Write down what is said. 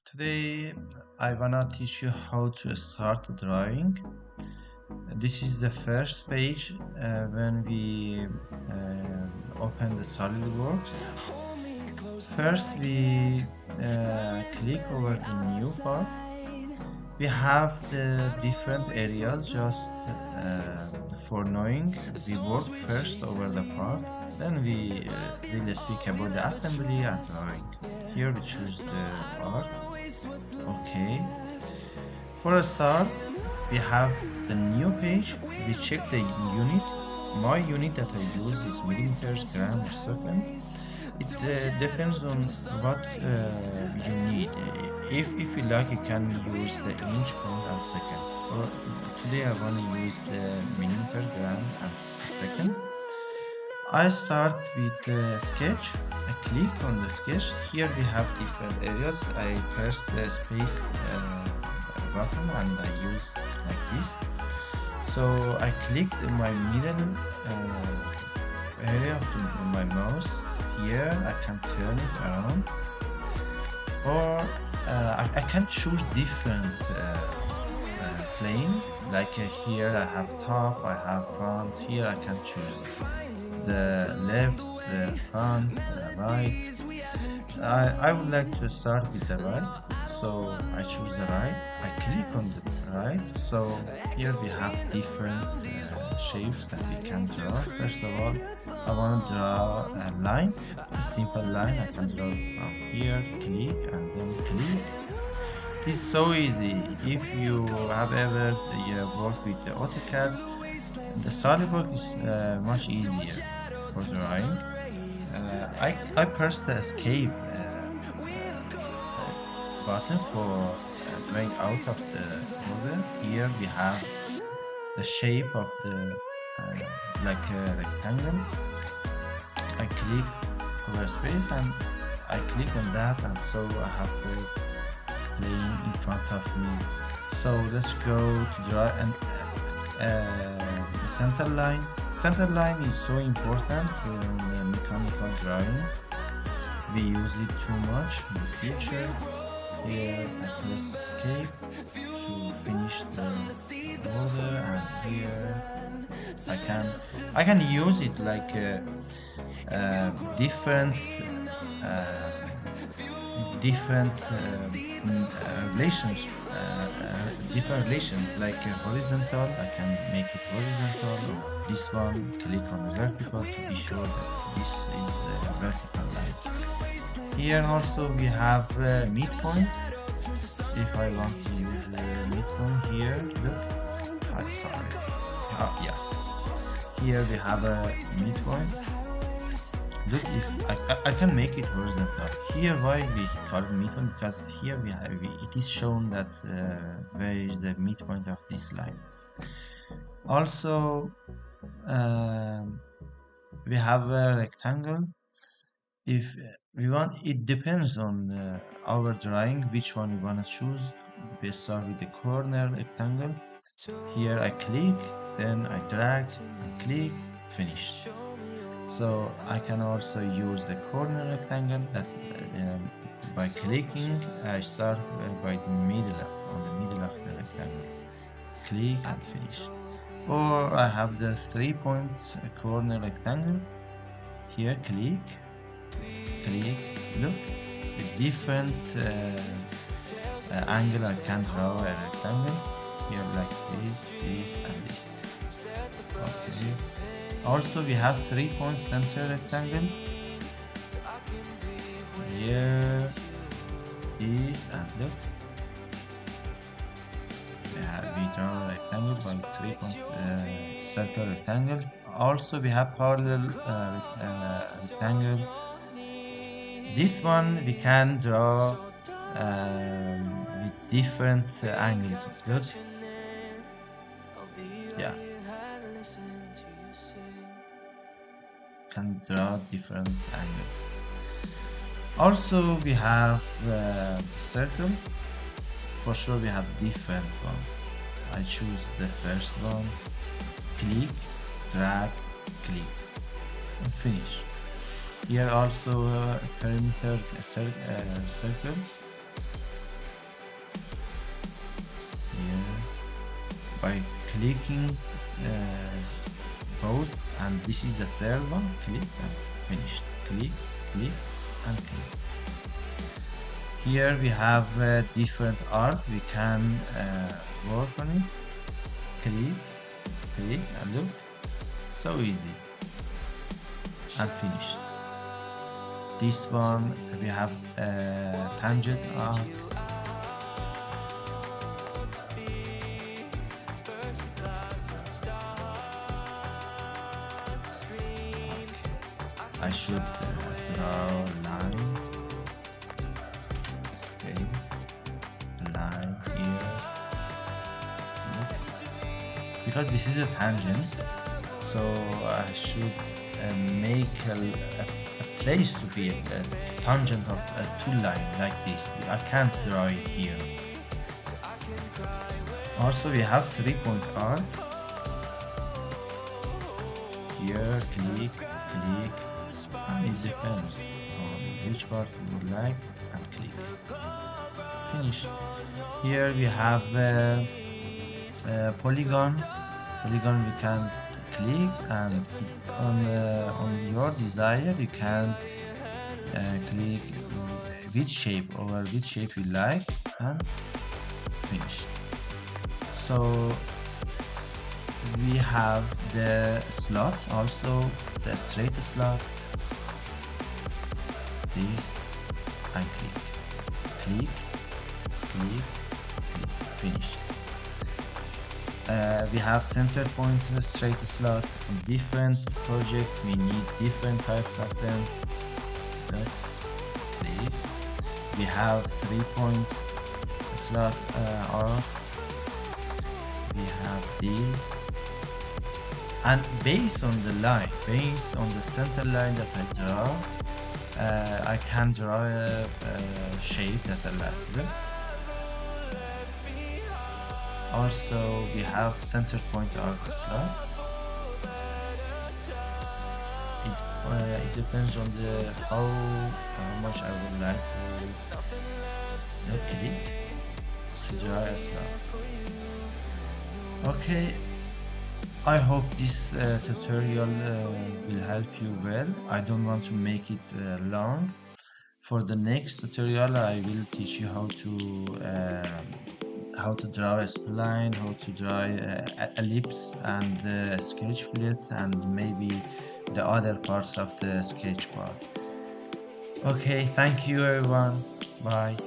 Today I wanna teach you how to start drawing. This is the first page when we open the Solidworks. First we click over the new part. We have the different areas just for knowing. We work first over the part, then we will speak about the assembly and drawing. Here we choose the part. Okay. For a start, we have the new page. We check the unit. My unit that I use is millimeters, gram, or second. It depends on what you need. If you like, you can use the inch, pound, and second. For today, I want to use the millimeter, gram, and second. I start with the sketch. I click on the sketch. Here we have different areas. I press the space button and I use like this. So I clicked in my middle area of my mouse. Here I can turn it around, or I can choose different plane. Like here I have top, I have front. Here I can choose the left, the front, the right. I would like to start with the right, so I choose the right. I click on the right. So here we have different shapes that we can draw. First of all, I want to draw a line, a simple line. I can draw from here, click, and then click. It's so easy. If you have ever worked with the AutoCAD, the SolidWorks is much easier for drawing. I press the escape button for drawing out of the model. Here we have the shape of the like a rectangle. I click over space and I click on that, and so I have the plane in front of me. So let's go to draw and center line. Center line is so important in the mechanical drawing. We use it too much in the future. Here I press escape to finish the order, and here I can use it like different relations, different relations, like horizontal. I can make it horizontal. This one, click on the vertical to be sure that this is a vertical line. Here also we have midpoint. If I want to use the midpoint here, look, sorry. Yes. Here we have a midpoint. Look, if I can make it horizontal. Here, why we call it midpoint? Because here it is shown that where is the midpoint of this line. Also, we have a rectangle. If we want, it depends on our drawing which one we want to choose. We start with the corner rectangle. Here I click, then I drag and click, finish. So I can also use the corner rectangle that by clicking I start by the middle of the rectangle, click and finish. Or I have the 3-point corner rectangle. Here click, look, with different angle I can draw a rectangle. Here like this, and this. Okay. Also we have 3-point center rectangle. Here, this, and look. We draw a rectangle by 3-point circle rectangle. Also we have parallel rectangle. This one we can draw with different angles. Look. Yeah. Can draw different angles. Also we have circle. For sure we have different one. I choose the first one. Click, drag, click. and finish. Here also a perimeter circle. Here by clicking both, and this is the third one. Click and finished. Click, click, and click. Here we have different art. We can work on it. Click, click, and look. So easy. And finished. This one we have tangent arc. I should draw a line, scale, a line here, because this is a tangent, so I should make a place to be a tangent of a two line like this. I can't draw it here. Also we have 3-point arc. Here, click, click, and it depends on which part you would like, and click. Finish. Here we have polygon. Polygon we can click, and on your desire you can click which shape over which shape you like, and finish. So we have the slot, also the straight slot, this, and click, click, click, click, finish. We have center point straight slot. In different projects we need different types of them. Click. We have 3-point slot arc. We have this, and based on the line, based on the center line that I draw, I can draw a shape that I like. Also we have center point arc slot. It depends on the how much I would like to click to draw a slot. Okay, I hope this tutorial will help you well. I don't want to make it long. For the next tutorial I will teach you how to draw a spline, how to draw ellipse and sketch fillet, and maybe the other parts of the sketch part. Okay, thank you everyone. Bye.